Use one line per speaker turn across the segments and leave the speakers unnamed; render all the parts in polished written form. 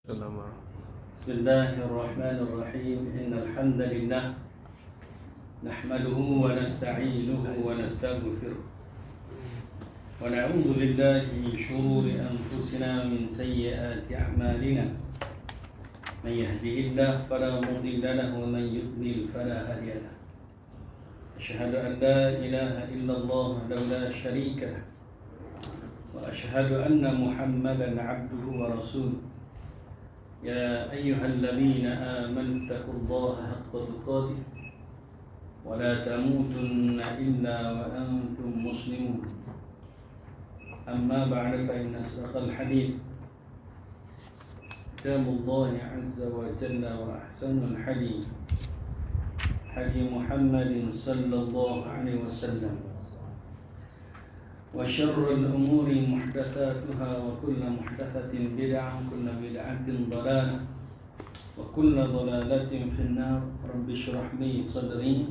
Selama
بسم الله الرحمن الرحيم إن الحمد لله نحمده ونستعينه ونستغفره ونعوذ بالله من شرور أنفسنا من سيئات أعمالنا من يهده الله فلا مضل له ومن يضلل فلا هادي له أشهد أن لا إله إلا الله وحده لا شريك له وأشهد أن محمدا عبده ورسوله يا أيها الذين آمنوا اتقوا الله حق تقاته ولا تموتن إلا وأنتم مسلمون أما بعد فإن أصدق الحديث كتاب الله عز وجل وأحسن الحديث حديث محمد صلى الله عليه وسلم وشر الأمور محدثاتها وكل محدثة بدعة وكل بدعة ضلالة وكل ضلالة في النار رب اشرح لي صدري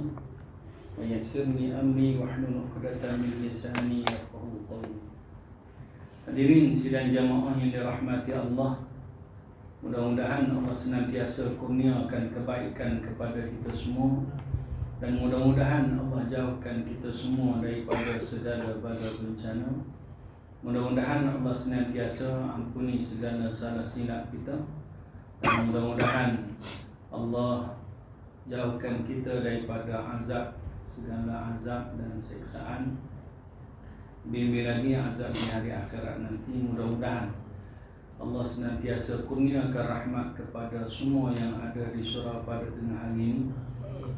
ويسر لي أمري واحلل عقدة من لساني يفقهوا قولي. Hadirin sidang jamaah yang dirahmati Allah, mudah-mudahan Allah senantiasa kurniakan kebaikan kepada kita semua dan mudah-mudahan Allah jauhkan kita semua daripada segala bala bencana. Mudah-mudahan Allah senantiasa ampuni segala salah silap kita dan mudah-mudahan Allah jauhkan kita daripada azab, segala azab dan siksaan. Lebih lagi azab di hari akhirat nanti. Mudah-mudahan Allah senantiasa kurniakan rahmat kepada semua yang ada di surau pada tengah hari ini.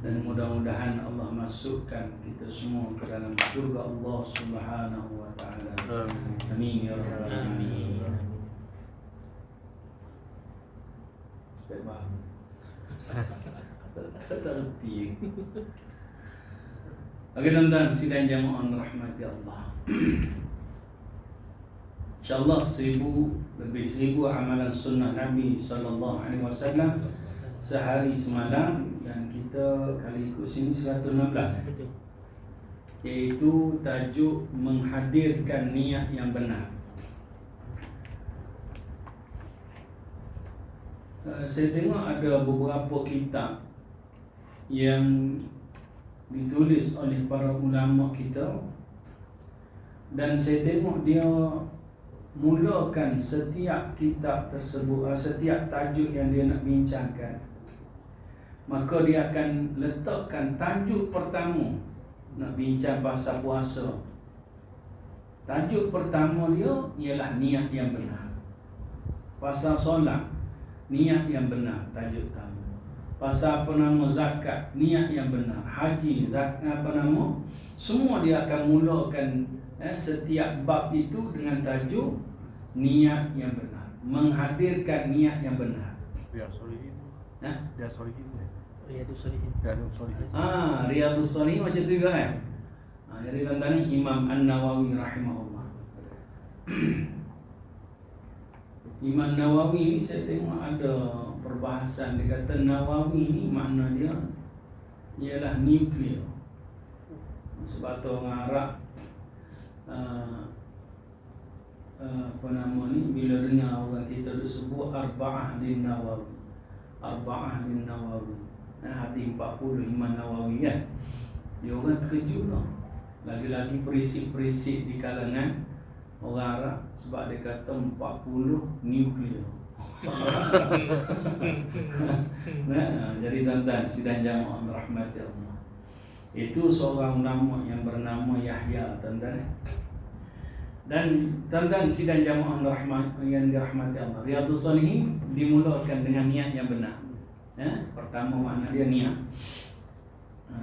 Dan mudah-mudahan Allah masukkan kita semua ke dalam surga Allah Subhanahu wa taala. Amin ya rabbal alamin. Sebab faham. Tak reti. Okey tuan-tuan sidang jamaah rahmati Allah. InsyaAllah 1000 amalan sunnah Nabi sallallahu alaihi wasallam sehari semalam, dan kita kali ikut sini 116, iaitu tajuk menghadirkan niat yang benar. Saya tengok ada beberapa kitab yang ditulis oleh para ulama kita, dan saya tengok dia mulakan setiap kitab tersebut, setiap tajuk yang dia nak bincangkan, maka dia akan letakkan tajuk pertama nak bincang pasal puasa. Tajuk pertama dia ialah niat yang benar. Pasal solat, niat yang benar tajuk pertama. Pasal zakat, niat yang benar. Haji, semua dia akan mulakan setiap bab itu dengan tajuk niat yang benar, menghadirkan niat yang benar.
Riyadhus Shalihin.
Riyadhus Shalihin macam tu juga kan. Jadi tuan-tuan, Imam An-Nawawi rahimahullah. Imam Nawawi ni saya tengok ada perbahasan, dia kata Nawawi ni makna dia ialah nuklear. Sebab tu orang Arab bila dengar orang kita sebut Arba'ah bin Nawawi, hadis 40 Imam Nawawi kan, dia orang terkejut lah. Lagi-lagi perisik-perisik di kalangan orang Arab, sebab dia kata 40 nuklear. Jadi tuan-tuan sidang jamaah rahmati Allah, itu seorang ulama yang bernama Yahya, tuan-tuan. Dan tuan-tuan sidang jamaah yang dirahmati Allah, Riyadhus Shalihin dimulakan dengan niat yang benar. Pertama makna dia niat.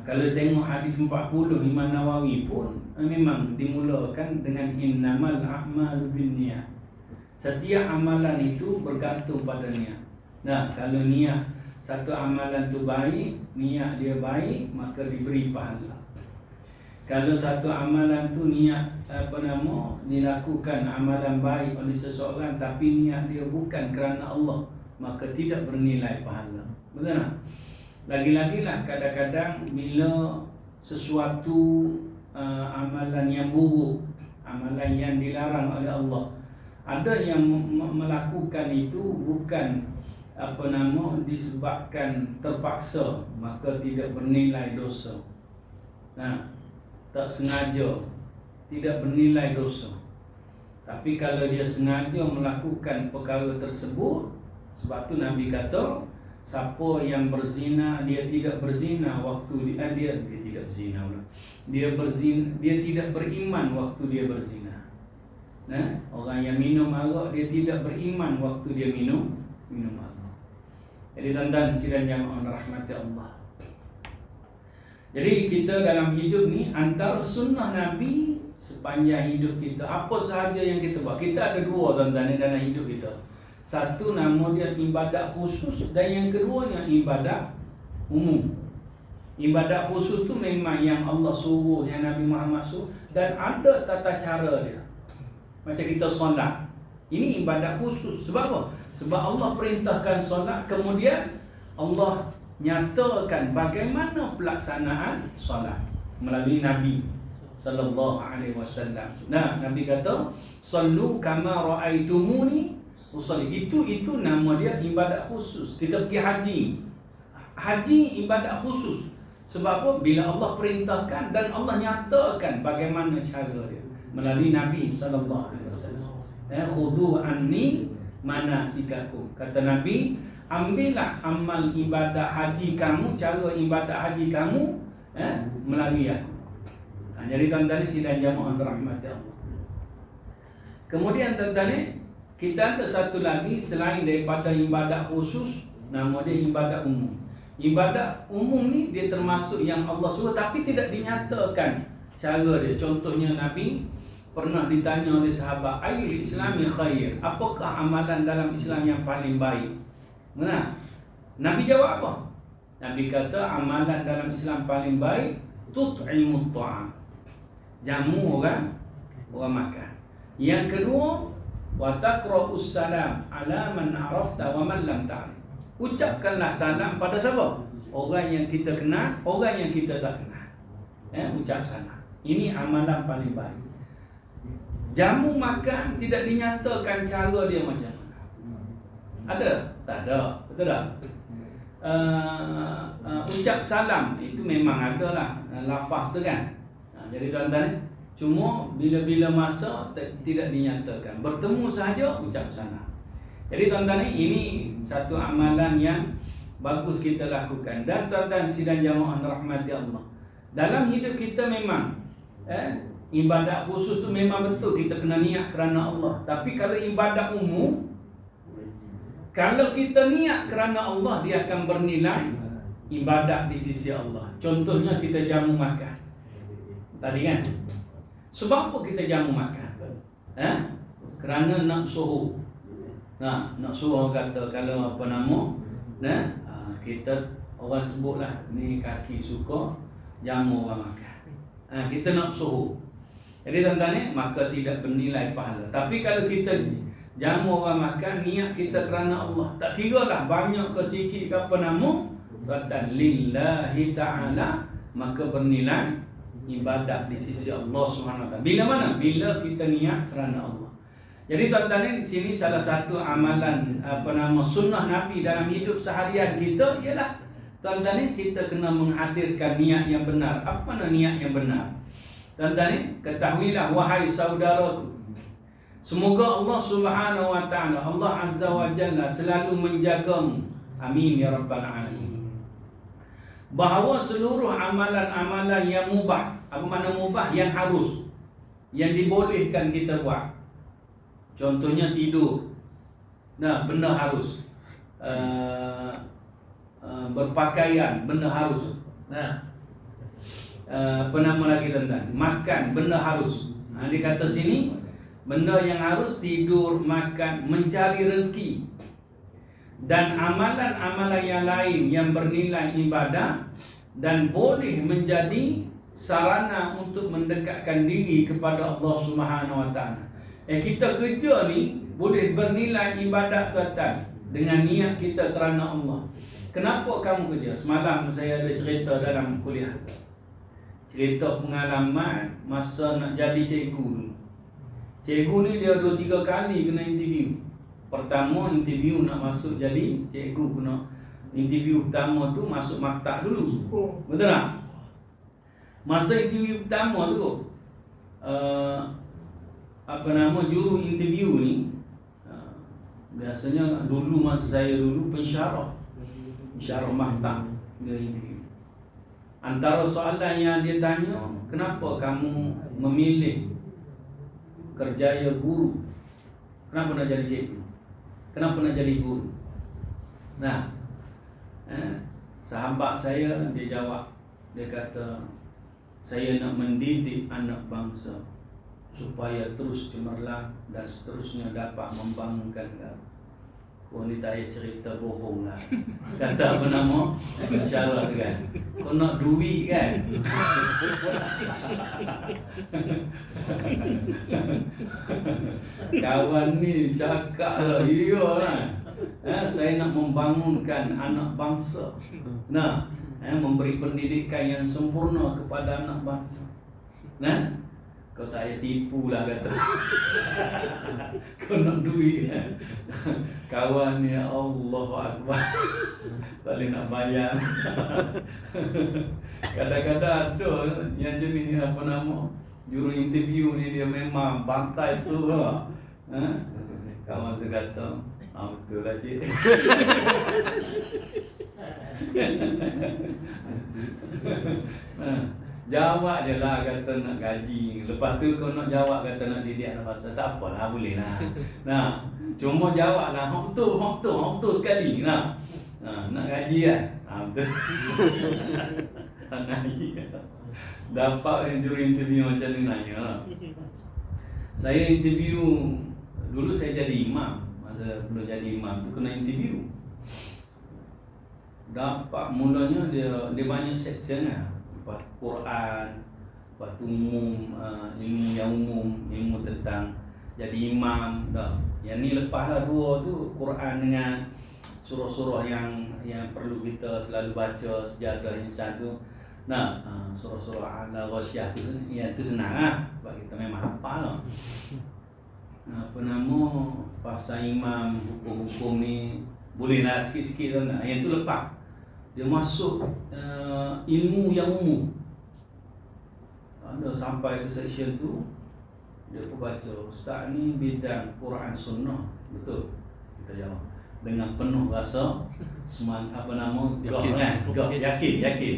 Kalau tengok hadis 40 Imam Nawawi pun memang dimulakan dengan innamal a'malu binniyat. Setiap amalan itu bergantung pada niat. Nah, kalau niat satu amalan tu baik, niat dia baik, maka diberi pahala. Kalau satu amalan tu niat dilakukan amalan baik oleh seseorang tapi niat dia bukan kerana Allah, maka tidak bernilai pahala. Betul tak? Lagi-lagi lah kadang-kadang bila sesuatu amalan yang buruk, amalan yang dilarang oleh Allah, Ada yang melakukan itu bukan disebabkan terpaksa, maka tidak bernilai dosa. Tak sengaja, tidak bernilai dosa. Tapi kalau dia sengaja melakukan perkara tersebut, sebab tu Nabi kata, siapa yang berzina, dia tidak berzina waktu dia tidak berzina pula. Dia tidak beriman waktu dia berzina. Orang yang minum arak, dia tidak beriman waktu dia minum arak. Jadi tuan-tuan sidang jamaah rahmati Allah. Jadi kita dalam hidup ni, antara sunnah Nabi sepanjang hidup kita, apa sahaja yang kita buat, kita ada dua tuan-tuan dalam hidup kita. Satu nama dia ibadat khusus, dan yang keduanya ibadat umum. Ibadat khusus tu memang yang Allah suruh, yang Nabi Muhammad suruh, dan ada tata cara dia. Macam kita solat, ini ibadat khusus. Sebab apa? Sebab Allah perintahkan solat, kemudian Allah nyatakan bagaimana pelaksanaan solat melalui Nabi sallallahu alaihi wasallam. Nabi kata, "Sallu kama raaitumuni usolli." Itu nama dia ibadat khusus. Kita pergi haji. Haji ibadat khusus. Sebab apa? Bila Allah perintahkan dan Allah nyatakan bagaimana cara dia melalui Nabi sallallahu alaihi wasallam. Khudu anni manasikakum. Kata Nabi, ambillah amal ibadat haji kamu, cara ibadat haji kamu melalui aku. Jadi tuan-tuan sidang jamaah rahmati Allah. Kemudian tuan-tuan, kita ada satu lagi selain daripada ibadat khusus, nama dia ibadat umum. Ibadat umum ni dia termasuk yang Allah suruh tapi tidak dinyatakan cara dia. Contohnya Nabi pernah ditanya oleh sahabat, "Ayyul islami khair?" Apakah amalan dalam Islam yang paling baik? Nabi jawab apa? Nabi kata amalan dalam Islam paling baik tut'imut ta'am. Jamu orang makan. Yang kedua, wa taqra'us salam ala man arafta wa man lam ta'rif. Ucapkanlah salam pada siapa? Orang yang kita kenal, orang yang kita tak kenal. Ucap salam. Ini amalan paling baik. Jamu makan tidak dinyatakan cara dia macam mana. Ada? Tak ada. Betul tak? Ucap salam itu memang ada lah lafaz tu kan. Jadi tuan-tuan, cuma bila-bila masa tidak dinyatakan. Bertemu sahaja ucap salam. Jadi tuan-tuan, ini satu amalan yang bagus kita lakukan. Dan tuan-tuan sidang jamaah rahmati Allah, dalam hidup kita memang ibadat khusus tu memang betul kita kena niat kerana Allah. Tapi kalau ibadat umum, kalau kita niat kerana Allah, dia akan bernilai ibadat di sisi Allah. Contohnya kita jamu makan tadi kan. Sebab apa kita jamu makan? Kerana nak suruh. Nak suruh kata kalau kita orang sebutlah ni kaki suka jamu orang makan. Kita nak suruh. Jadi tuan-tuan, maka tidak bernilai pahala. Tapi kalau kita jamu orang makan, niat kita kerana Allah, tak kira lah banyak ke sikit ke apa nama, tuan-tuan, lillahi ta'ala, maka bernilai ibadat di sisi Allah SWT. Bila mana? Bila kita niat kerana Allah. Jadi tuan-tuan, di sini salah satu amalan sunnah Nabi dalam hidup seharian kita ialah tuan-tuan, kita kena menghadirkan niat yang benar. Apa mana niat yang benar? Tuan-tuan, ketahuilah wahai saudaraku, semoga Allah Subhanahu wa ta'ala, Allah Azza wa Jalla selalu menjagamu. Amin ya rabbal alamin. Bahawa seluruh amalan-amalan yang mubah, apa makna mubah? Yang harus, yang dibolehkan kita buat. Contohnya tidur, benda harus. Berpakaian, benda harus. Apa nama lagi tuan-tuan? Makan, benda harus. Dia kata sini, benda yang harus, tidur, makan, mencari rezeki, dan amalan-amalan yang lain yang bernilai ibadah dan boleh menjadi sarana untuk mendekatkan diri kepada Allah Subhanahu wa ta'ala. Kita kerja ni boleh bernilai ibadat tuan-tuan dengan niat kita kerana Allah. Kenapa kamu kerja? Semalam saya ada cerita dalam kuliah. Cerita pengalaman masa nak jadi cikgu dulu. Cikgu ni dia 2-3 kali kena interview. Pertama interview nak masuk jadi cikgu, kena interview pertama tu masuk maktab dulu. Betul tak? Masa interview pertama tu juru interview ni biasanya dulu masa saya dulu pensyarah maktab dia interview. Antara soalan yang dia tanya, kenapa kamu memilih kerjaya guru? Kenapa nak jadi cikgu? Kenapa nak jadi guru? Nah, sahabat saya dia jawab, dia kata, saya nak mendidik anak bangsa supaya terus cemerlang dan seterusnya dapat membangunkan negara. Kau ni tak payah cerita bohong lah. Kata apa nama? InsyaAllah tu kan. Kau nak duit kan? Kawan ni cakap lah, iya lah. Saya nak membangunkan anak bangsa. Nah, memberi pendidikan yang sempurna kepada anak bangsa. Nah, kau tak payah tipu lah kata. Kau nak duit kan? Kawan ni Allahu Akbar. Tak boleh nak bayar. Kadang-kadang ada yang jenis apa nama, juru interview ni dia memang bantai tu lah. Kawan tu kata, betul lah cik. Jawab je lah kata nak gaji. Lepas tu kau nak jawab kata nak didik anak bangsa. Tak apalah, boleh lah. Nah, cuma jawab lah hak tu sekali. Nah, nak gaji kan? Betul. Dapat yang juru interview macam ni nanya. Saya interview, dulu saya jadi imam. Masa belum jadi imam tu kena interview. Dapat mulanya dia banyak section lah. Lepas Quran, lepas tu ilmu yang umum, ilmu tentang jadi imam dah. Yang ni lepas lah 2 tu, Quran dengan surah-surah yang perlu kita selalu baca, sejadah insan tu. Nah, surah-surah Al-Ghasyiyah tu, yang tu senang lah, sebab kita memang hafal lah. Apa nama, pasal imam, hukum-hukum ni boleh lah sikit-sikit tu tak? Yang tu lepas dia masuk ilmu yang umum. Ada sampai ke section tu, dia pun baca, ustaz ni bidang Quran Sunnah, betul? Kita jawab dengan penuh rasa yakin.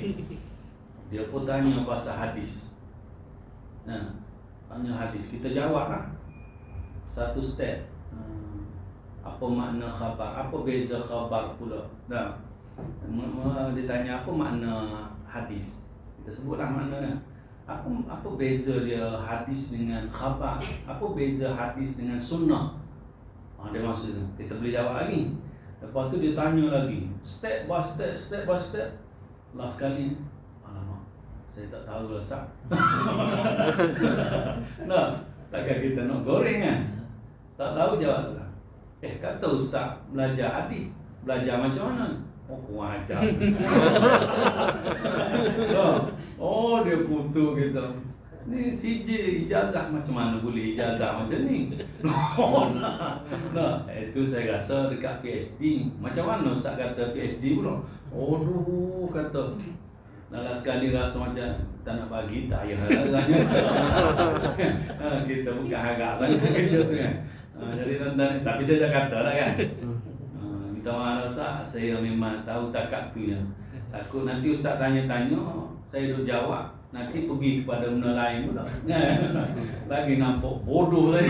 Dia pun tanya pasal hadis. Tanya hadis, kita jawab lah. Satu step. Apa makna khabar? Apa beza khabar pula? Dia tanya apa makna hadis. Kita sebutlah maknanya. Apa beza dia hadis dengan khabar? Apa beza hadis dengan sunnah? Dia maksud tu. Kita boleh jawab lagi. Lepas tu dia tanya lagi, step by step. Last kali, alamak, saya tak tahu lah Ustaz. Nah, takkan kita nak goreng kan? Tak tahu jawab tu. Kata Ustaz belajar hadis, belajar macam mana? Kau ajar. Dia kutu kita. Ni CJ ijazah, macam mana boleh ijazah macam ni? Itu saya rasa dekat PhD. Macam mana Ustaz kata PhD pula? Kata. Last sekali rasa macam tak nak bagi, tak payah tanya. Kita bukan harap sangat kerja tu kan. Jadi tuan-tuan, tapi saya tak kata lah kan. Minta maaf Ustaz, saya memang tahu takat tu ya. Takut nanti Ustaz tanya-tanya, saya duk jawab, nanti pergi kepada benda lain pula. Lagi nampak bodoh saya.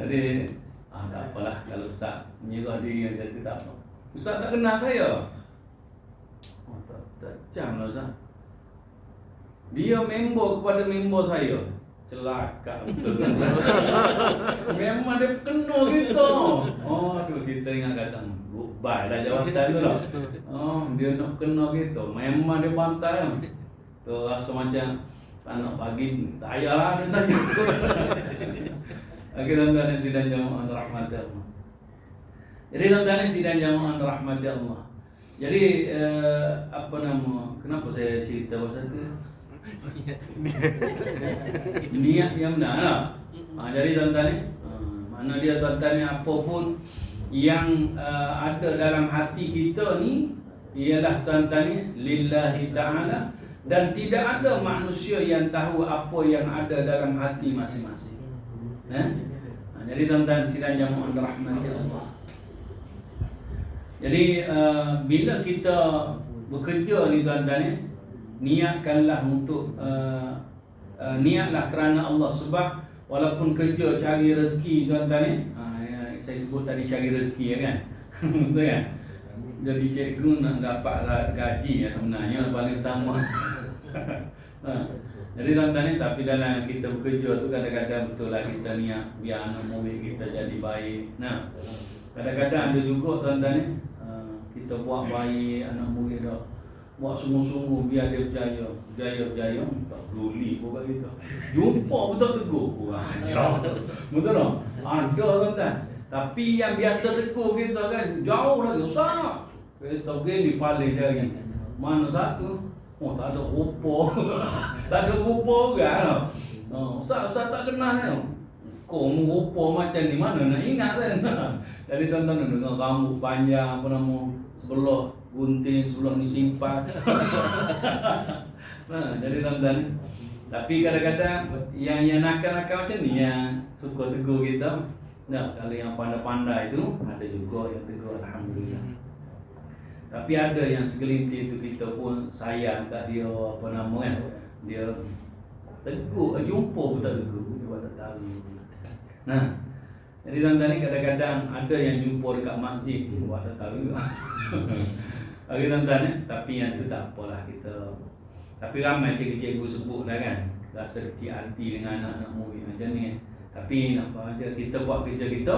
Jadi tak apalah kalau Ustaz menyerah diri, jadi tak apa. Ustaz tak kenal saya. Tak jam lah Ustaz. Dia member kepada member saya. Celaka betul. Memang dia kena kita. Kita ingat kata baik lah jawatan tu lah. Dia nak kena kita. Memang dia bantai. Tu rasa macam tak nak bagi, tak payah dia tanya. Okey tuan-tuan dan sidang jamaah rahmati Allah. Jadi tuan-tuan dan sidang jamaah rahmati Allah. Jadi kenapa saya cerita pasal tu? Niat yang benar lah. Jadi tuan-tuan ni, mana dia tuan-tuan ni, apa pun yang ada dalam hati kita ni ialah tuan-tuan ni lillahi ta'ala, dan tidak ada manusia yang tahu apa yang ada dalam hati masing-masing. Jadi tuan-tuan sidang jamaah rahmati Allah. Jadi bila kita bekerja ni tuan-tuan ni, niatkanlah untuk niatlah kerana Allah. Sebab walaupun kerja cari rezeki tuan-tuan ni, saya sebut tadi cari rezeki kan. Betul kan? Jadi cikgu nak dapat gaji sebenarnya paling utama. Jadi tuan-tuan ni, tapi dalam kita bekerja tu kadang-kadang betul lah kita niat biar anak murid kita jadi baik. Kadang-kadang ada juga tuan-tuan ni, kita buat baik anak murid dah, buat sungguh-sungguh biar dia berjaya. Berjaya tak peduli pun kat kita. Jumpa pun tak tegur. Ajar. Betul tak? Ada tuan-tuan. Tapi yang biasa tegur kita kan jauh lagi, usah. Kita pergi paling jari. Mana satu? Tak ada rupa. Tak ada rupa kan? Usah tak kenal kan? Kau rupa macam ni mana nak ingat kan? Jadi tuan-tuan dengan rambut panjang apa nama, sebelah gunting, sebelah ni simpan. Jadi tuan-tuan, tapi kadang-kadang yang nakal-nakal macam ni yang suka tegur kita. Kalau yang pandai-pandai itu ada juga yang tegur, alhamdulillah. Tapi ada yang segelintir itu kita pun sayang kat dia, apa nama kan, dia tegur, jumpa pun tak tegur, dia tak tahu. Jadi tuan-tuan ni kadang-kadang ada yang jumpa dekat masjid, buat tak tahu juga. Okey tuan-tuan ni, tapi yang tu tak apalah kita. Tapi ramai cikgu-cikgu sebut dah kan, rasa kecil hati dengan anak-anak murid macam ni. Tapi apa aja kita buat kerja kita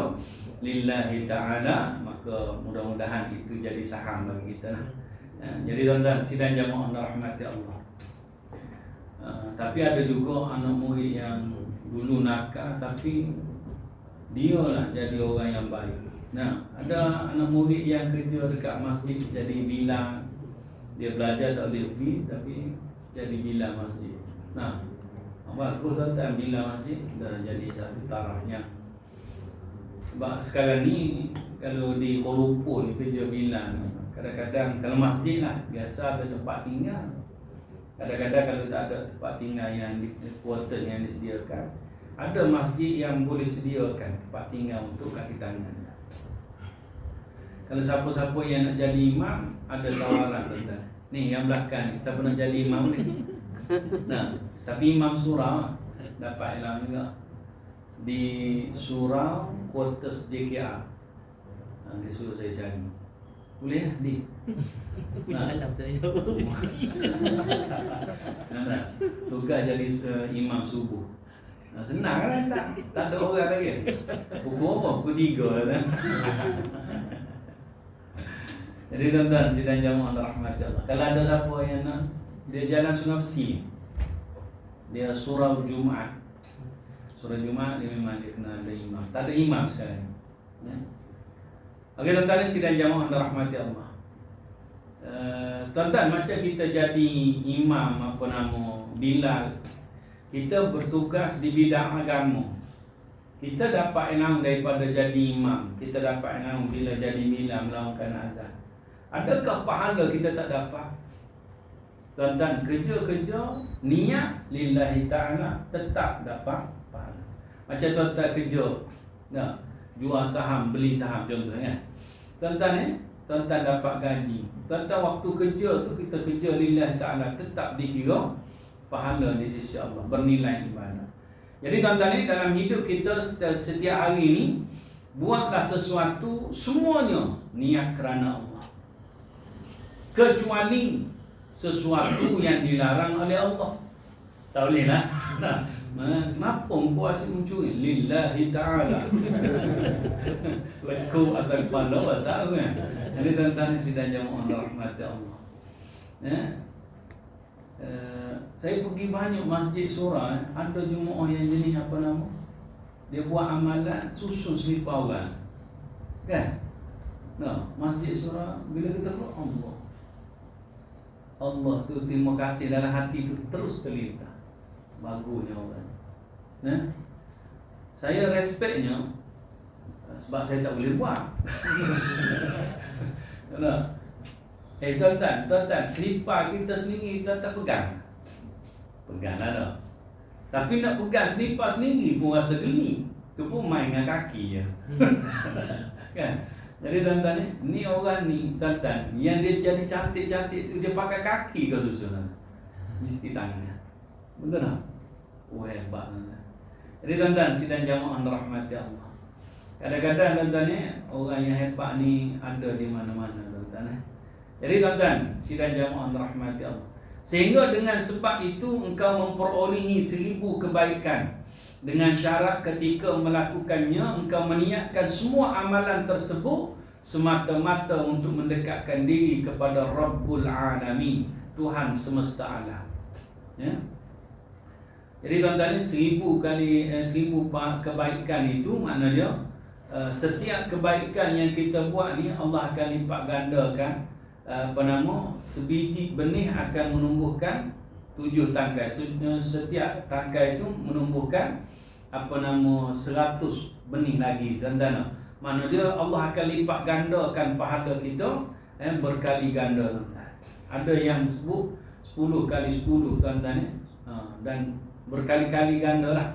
lillahi ta'ala, maka mudah-mudahan itu jadi saham bagi kita lah. Jadi tuan-tuan sidang jamaah rahmati Allah. Tapi ada juga anak murid yang dulu nakal tapi dia lah jadi orang yang baik. Ada anak murid yang kerja dekat masjid jadi bilang, dia belajar tak boleh pergi tapi jadi bilang masjid. Bagus tuan-tuan, bilang masjid dah jadi satu tarafnya. Sebab sekarang ni kalau di Kuala Lumpur ni kerja bilang, kadang-kadang kalau masjid lah biasa ada tempat tinggal. Kadang-kadang kalau tak ada tempat tinggal yang di kuarter yang disediakan, ada masjid yang boleh sediakan tempat tinggal untuk kaki tangan. Kalau siapa-siapa yang nak jadi imam, ada tawaran tuan-tuan. Ni yang belakang ni, siapa nak jadi imam ni? Tapi imam surau dapat ilham juga di surau kuartus JKR. Dia suruh saya cari. Boleh di?
Alam saya jawab.
Tugas jadi imam subuh. Senang kan tak? Tak ada orang lagi. Pukul apa? Pukul 3 lah. Jadi tuan-tuan sidang jamaah rahmat Allah. Kalau ada siapa yang nak, dia jalan Sungai Besi, dia surau Jumaat. Surau Jumaat dia memang dia kena ada imam. Tak ada imam sekarang. Okey tuan-tuan sidang jamaah rahmati Allah. Tuan-tuan, macam kita jadi imam apa nama Bilal, kita bertugas di bidang agama. Kita dapat ilham daripada jadi imam. Kita dapat ilham bila jadi Bilal melaungkan azan. Adakah pahala kita tak dapat? Tuan-tuan, kerja-kerja niat lillahi ta'ala tetap dapat pahala. Macam tuan-tuan kerja, jual saham, beli saham contohnya. Tuan-tuan tuan-tuan dapat gaji. Tuan-tuan waktu kerja tu kita kerja lillahi ta'ala tetap dikira pahala di sisi Allah, bernilai ibadah. Jadi tuan-tuan dalam hidup kita setiap hari ni, buatlah sesuatu semuanya niat kerana Allah. Kecuali sesuatu yang dilarang oleh Allah. Tak boleh lah. Kenapa kau asyik mencuri? Lillahi ta'ala. Lekuk atau kepala, tak tahu kan? Jadi tuan-tuan sidang jamaah rahmati Allah. Saya pergi banyak masjid surau, ada jemaah yang jenis apa nama? Dia buat amalan susun selipar orang. Kan? Masjid surau bila kita keluar Allah tu terima kasih dalam hati tu terus terlintas. Bagusnya orang. Saya respeknya sebab saya tak boleh buat. Tuan-tuan, selipar kita sendiri tuan-tuan pegang. Pegang lah dah. Tapi nak pegang selipar sendiri pun rasa geli. Tu pun main dengan kaki je. Kan? Jadi tuan-tuan ni orang ni tuan-tuan yang dia jadi cantik-cantik tu dia pakai kaki ke susun. Mesti tangan. Betul tak? Oh hebat tuan-tuan. Jadi tuan-tuan sidang jamaah rahmati Allah. Kadang-kadang tuan-tuan ni orang yang hebat ni ada di mana-mana tuan-tuan. Jadi tuan-tuan sidang jamaah rahmati Allah. Sehingga dengan sebab itu engkau memperolehi 1000 kebaikan. Dengan syarat ketika melakukannya engkau meniatkan semua amalan tersebut semata-mata untuk mendekatkan diri kepada Rabbul Alamin, Tuhan semesta alam. Ya. Jadi tuan-tuan ni 1000 kebaikan itu makna dia setiap kebaikan yang kita buat ni Allah akan lipat gandakan sebiji benih akan menumbuhkan 7 tangkai. Setiap tangkai itu menumbuhkan 100 benih lagi tuan-tuan. Mana dia Allah akan lipat gandakan pahala kita berkali ganda tuan-tuan. Ada yang sebut 10 kali 10 tuan-tuan dan berkali-kali ganda lah.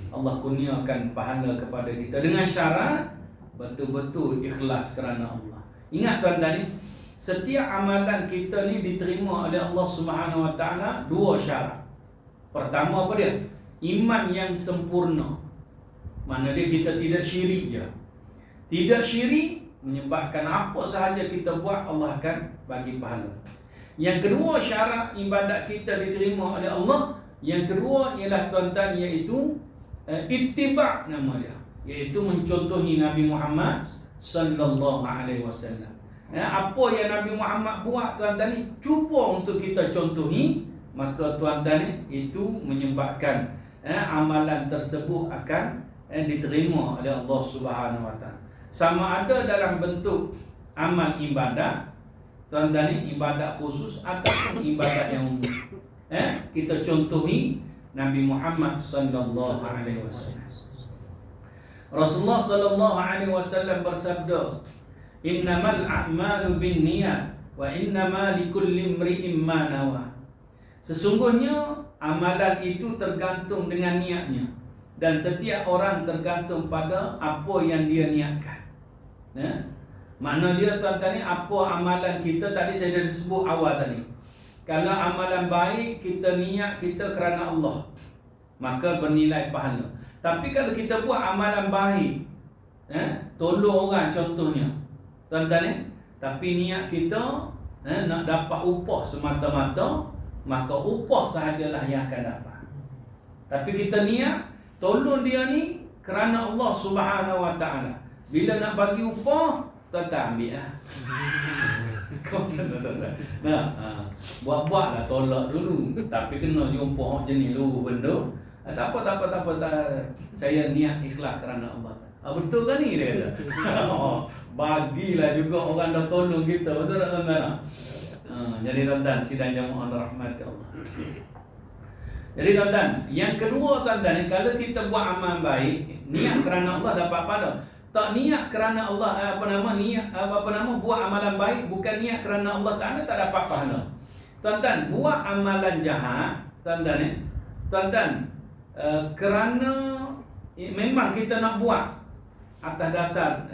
Allah kurniakan pahala kepada kita dengan syarat betul-betul ikhlas kerana Allah. Ingat tuan-tuan ni, setiap amalan kita ni diterima oleh Allah Subhanahu Wa Taala 2 syarat. Pertama apa dia? Iman yang sempurna. Mana dia kita tidak syirik je. Tidak syirik menyebabkan apa sahaja kita buat Allah akan bagi pahala. Yang kedua syarat ibadat kita diterima oleh Allah. Yang kedua ialah tuan-tuan iaitu ittiba' nama dia, iaitu mencontohi Nabi Muhammad sallallahu alaihi wasallam. Apa yang Nabi Muhammad buat tuan-tuan ni cuba untuk kita contohi, maka tuan-tuan ni itu menyebabkan amalan tersebut akan diterima oleh Allah Subhanahu Wa Taala. Sama ada dalam bentuk amal ibadat tuan-tuan ni, ibadat khusus ataupun ibadat yang umum. Kita contohi Nabi Muhammad sallallahu alaihi wasallam. Rasulullah sallallahu alaihi wasallam bersabda, "Innamal a'malu binniyat wa innama likulli imri'in ma nawa." Sesungguhnya amalan itu tergantung dengan niatnya dan setiap orang tergantung pada apa yang dia niatkan. Mana dia tuan-tuan ni, apa amalan kita tadi saya dah sebut awal tadi. Kalau amalan baik kita niat kita kerana Allah, maka bernilai pahala. Tapi kalau kita buat amalan baik, tolong orang contohnya, tuan-tuan tapi niat kita nak dapat upah semata-mata, maka upah sahajalah yang akan dapat. Tapi kita niat tolong dia ni kerana Allah Subhanahu Wa Taala. Bila nak bagi upah, tuan-tuan ambil lah. Buat-buatlah tolak dulu. Tapi kena jumpa jenis luruh benda. Tak apa. Saya niat ikhlas kerana Allah. Betul kan ni dia kata? Bagilah juga orang dah tolong kita. Betul tak tuan-tuan? Jadi tuan-tuan sidang jamaah rahmati Allah. Jadi tuan-tuan, yang kedua tuan-tuan, kalau kita buat amal baik, niat kerana Allah dapat pahala. Tak niat kerana Allah buat amalan baik bukan niat kerana Allah Taala, tak dapat pahala. Tuan-tuan, buat amalan jahat, tuan-tuan, kerana memang kita nak buat atas dasar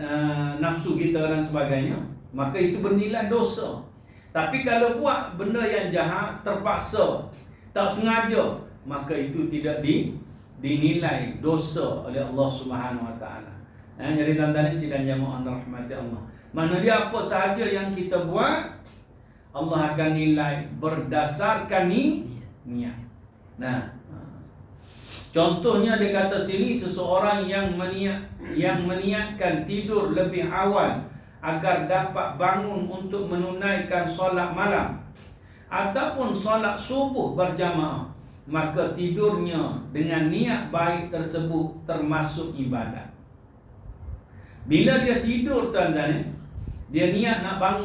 nafsu kita dan sebagainya, maka itu bernilai dosa. Tapi kalau buat benda yang jahat terpaksa, tak sengaja, maka itu tidak dinilai dosa oleh Allah Subhanahu Wa Taala. Jadi tuan-tuan sidang jamaah rahmati Allah. Mana dia apa sahaja yang kita buat, Allah akan nilai berdasarkan niat. Contohnya dia kata sini, seseorang yang meniatkan tidur lebih awal agar dapat bangun untuk menunaikan solat malam ataupun solat subuh berjamaah, maka tidurnya dengan niat baik tersebut termasuk ibadat. Bila dia tidur tuan-tuan, dia niat nak bangun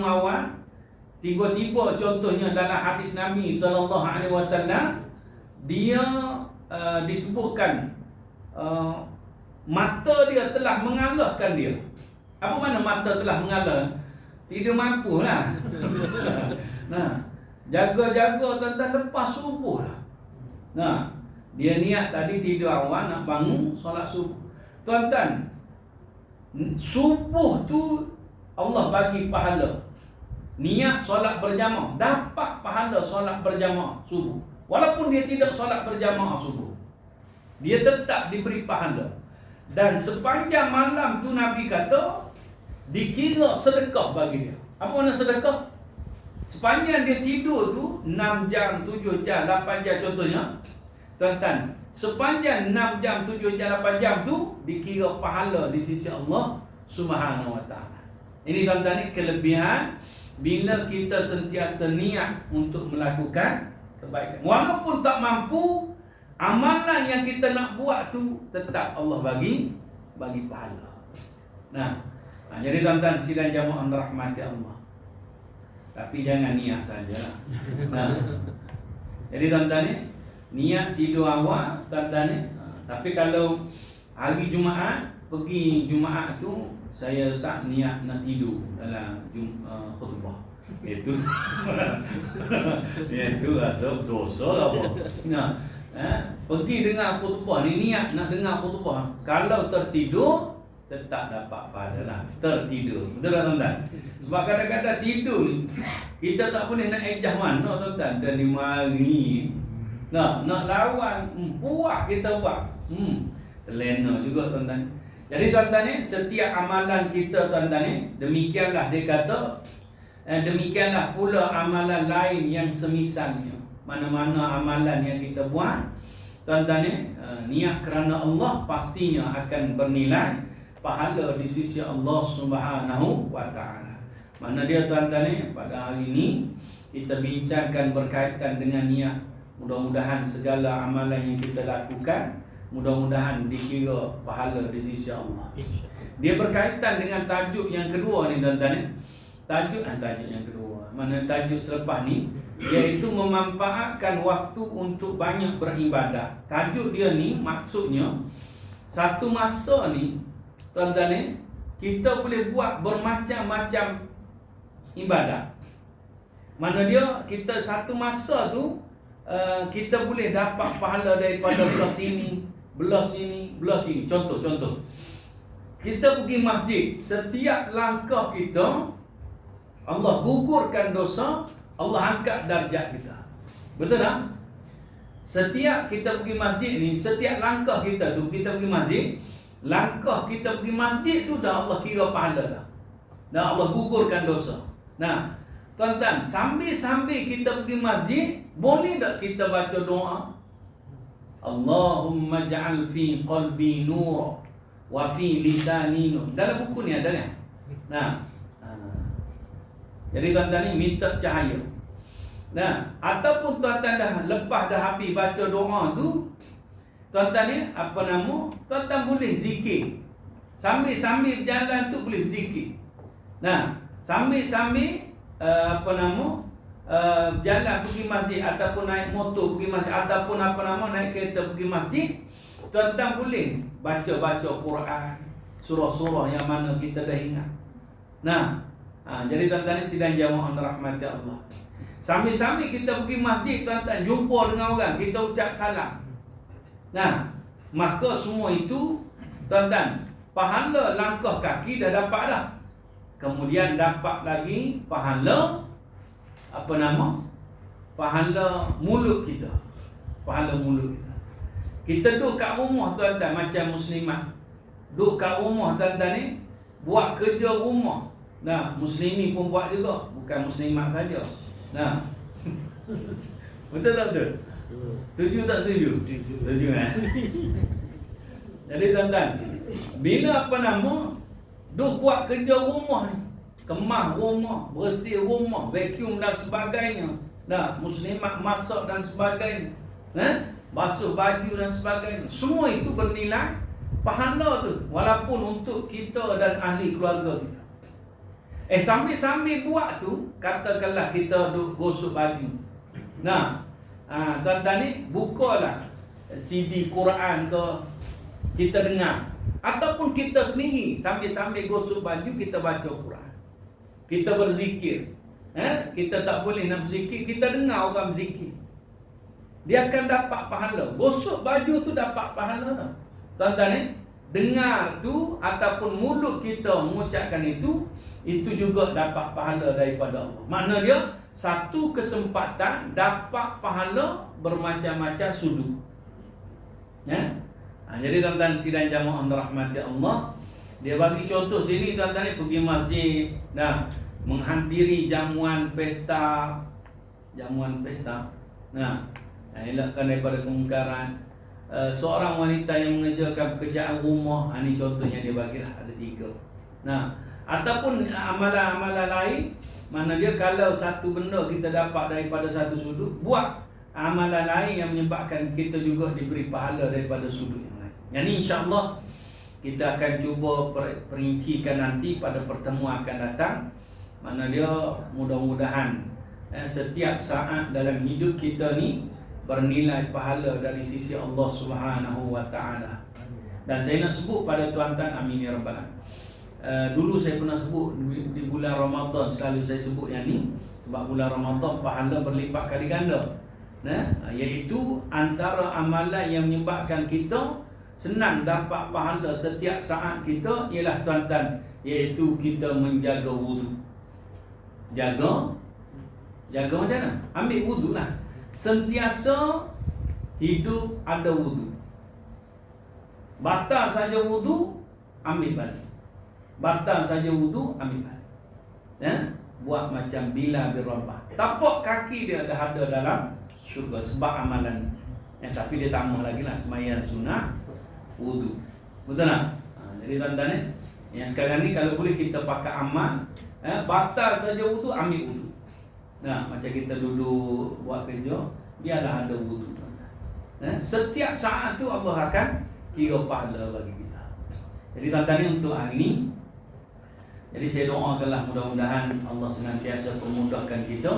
awal. Tiba-tiba contohnya dalam hadis Nabi sallallahu alaihi wasallam, dia disebutkan mata dia telah mengalahkan dia. Apa mana mata telah mengalah? Tidak mampu lah. Nah, jaga-jaga tuan-tuan lepas subuh lah. Nah, dia niat tadi tidur awal nak bangun solat subuh. Tuan-tuan, subuh tu Allah bagi pahala. Niat solat berjamaah, dapat pahala solat berjamaah subuh. Walaupun dia tidak solat berjamaah subuh, dia tetap diberi pahala. Dan sepanjang malam tu Nabi kata dikira sedekah bagi dia. Apa makna sedekah? Sepanjang dia tidur tu 6 jam, 7 jam, 8 jam contohnya. Tuan-tuan, sepanjang 6 jam, 7 jam, 8 jam tu dikira pahala di sisi Allah Subhanahu wa taala. Ini tuan-tuan ni kelebihan bila kita sentiasa niat untuk melakukan kebaikan. Walaupun tak mampu, amalan yang kita nak buat tu tetap Allah bagi pahala. Nah, jadi tuan-tuan sidang jamaah rahmati Allah. Tapi jangan niat saja. Nah, jadi tuan-tuan ni niat tidur awal tuan-tuan ni. Tapi kalau hari Jumaat pergi Jumaat tu saya sah niat nak tidur dalam khutbah. Itu rasa dosa lah apa. Nah, pergi dengar khutbah ni niat nak dengar khutbah. Kalau tertidur tetap dapat pahala lah. Tertidur. Betul tak tuan-tuan? Sebab kadang-kadang tidur ni kita tak boleh nak ejah mana tuan-tuan. Dan dimari. Nak lawan puas kita buat. Terlena juga tuan-tuan. Jadi tuan-tuan ni setiap amalan kita tuan-tuan ni demikianlah dia kata demikianlah pula amalan lain yang semisalnya. Mana-mana amalan yang kita buat tuan-tuan ni niat kerana Allah pastinya akan bernilai pahala di sisi Allah Subhanahu wa taala. Mana dia tuan-tuan ni pada hari ini kita bincangkan berkaitan dengan niat. Mudah-mudahan segala amalan yang kita lakukan mudah-mudahan dikira pahala di sisi Allah. Dia berkaitan dengan tajuk yang kedua ni tuan-tuan. Tajuk yang kedua. Mana tajuk selepas ni iaitu memanfaatkan waktu untuk banyak beribadah. Tajuk dia ni maksudnya satu masa ni tuan-tuan ni kita boleh buat bermacam-macam ibadah. Mana dia kita satu masa tu kita boleh dapat pahala daripada belah sini, belah sini, belah sini. Contoh. Kita pergi masjid, setiap langkah kita Allah gugurkan dosa, Allah angkat darjat kita. Betul tak? Setiap kita pergi masjid ni, setiap langkah kita tu kita pergi masjid, langkah kita pergi masjid tu dah Allah kira pahala dah. Dah Allah gugurkan dosa. Nah, tuan-tuan, sambil-sambil kita pergi masjid, boleh tak kita baca doa? Allahumma ja'al fi qalbi nur wa fi lisani nur. Dalam buku ni ada kan? Nah. Jadi tuan-tuan ni minta cahaya. Nah, ataupun tuan-tuan dah lepas dah habis baca doa tu, tuan-tuan ni tuan-tuan boleh zikir. Sambil-sambil berjalan tu boleh zikir. Nah, sambil-sambil jalan pergi masjid ataupun naik motor pergi masjid ataupun naik kereta pergi masjid, tuan-tuan boleh baca-baca Quran, surah-surah yang mana kita dah ingat. Nah, jadi tuan-tuan ni sidang jamaah rahmati Allah. Sambil-sambil kita pergi masjid tuan-tuan jumpa dengan orang, kita ucap salam. Nah, maka semua itu tuan-tuan pahala langkah kaki dah dapat dah. Kemudian dapat lagi pahala pahala mulut kita. Pahala mulut kita. Kita duduk kat rumah tuan-tuan macam muslimat. Duduk kat rumah tuan-tuan ni buat kerja rumah. Nah, muslimi pun buat juga, bukan muslimat saja. Nah. Betul tak betul? Setuju tak setuju? Setuju kan? Jadi tuan-tuan, bila duk buat kerja rumah ni, kemah rumah, bersih rumah, vacuum dan sebagainya. Nah, muslimat masak dan sebagainya. Basuh baju dan sebagainya. Semua itu bernilai pahala tu, walaupun untuk kita dan ahli keluarga kita. Sambil-sambil buat tu, katakanlah kita duk gosok baju. Nah, tuan-tuan ni bukalah CD Quran ke, kita dengar. Ataupun kita sendiri sambil-sambil gosok baju kita baca Quran. Kita berzikir. Kita tak boleh nak berzikir, kita dengar orang berzikir. Dia akan dapat pahala. Gosok baju tu dapat pahala. Tuan-tuan dengar tu ataupun mulut kita mengucapkan itu juga dapat pahala daripada Allah. Makna dia satu kesempatan dapat pahala bermacam-macam sudut. Jadi tuan-tuan sidang jamaah rahmati Allah, dia bagi contoh sini tuan-tuan pergi masjid, menghadiri jamuan pesta. Elakkan daripada kemungkaran. Seorang wanita yang mengerjakan pekerjaan rumah, ini contohnya dia bagilah ada 3. Ataupun amalan-amalan lain, mana dia kalau satu benda kita dapat daripada satu sudut, buat amalan lain yang menyebabkan kita juga diberi pahala daripada sudut yang lain. Yang ini insya-Allah kita akan cuba perincikan nanti pada pertemuan akan datang. Mana dia mudah-mudahan setiap saat dalam hidup kita ni bernilai pahala dari sisi Allah Subhanahu wa taala. Dan saya nak sebut pada tuan-tuan, amin ya rabbal alamin. Dulu saya pernah sebut di bulan Ramadan, selalu saya sebut yang ni sebab bulan Ramadan pahala berlipat kali ganda. Iaitu antara amalan yang menyebabkan kita senang dapat pahala setiap saat kita ialah tuan-tuan, iaitu kita menjaga wudu. Jaga macam mana? Ambil wudu lah. Sentiasa hidup ada wudu. Batal saja wudu, ambil balik. Batal saja wudu, ambil balik. Buat macam bila birrabah. Tapak kaki dia dah ada dalam syurga sebab amalan. Tapi dia tambah lagi lah sembahyang sunat, wudu. Betul tak? Jadi tuan-tuan yang sekarang ni kalau boleh kita pakai amal, batal saja wudu, ambil wudu. Macam kita duduk buat kerja, biarlah ada wudu. Setiap saat tu Allah akan kira pahala bagi kita. Jadi tuan-tuan untuk hari ini, jadi saya doakanlah mudah-mudahan Allah senantiasa memudahkan kita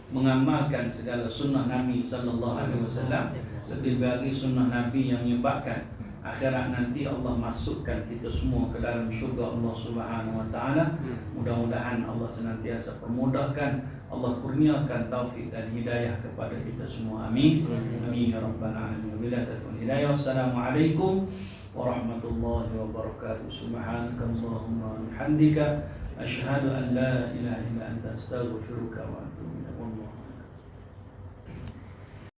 mengamalkan segala sunnah Nabi sallallahu alaihi wasallam, lebih bagi sunnah Nabi yang menyebabkan akhirat nanti Allah masukkan kita semua ke dalam syurga Allah Subhanahu wa taala. Mudah-mudahan Allah senantiasa permudahkan, Allah kurniakan taufik dan hidayah kepada kita semua. Amin. Amin ya rabbal alamin. Wabillahi taufiq hidayah. Wassalamualaikum warahmatullahi wabarakatuh. Subhanakallahumma wa bihamdika asyhadu an la ilaha illa anta astaghfiruka wa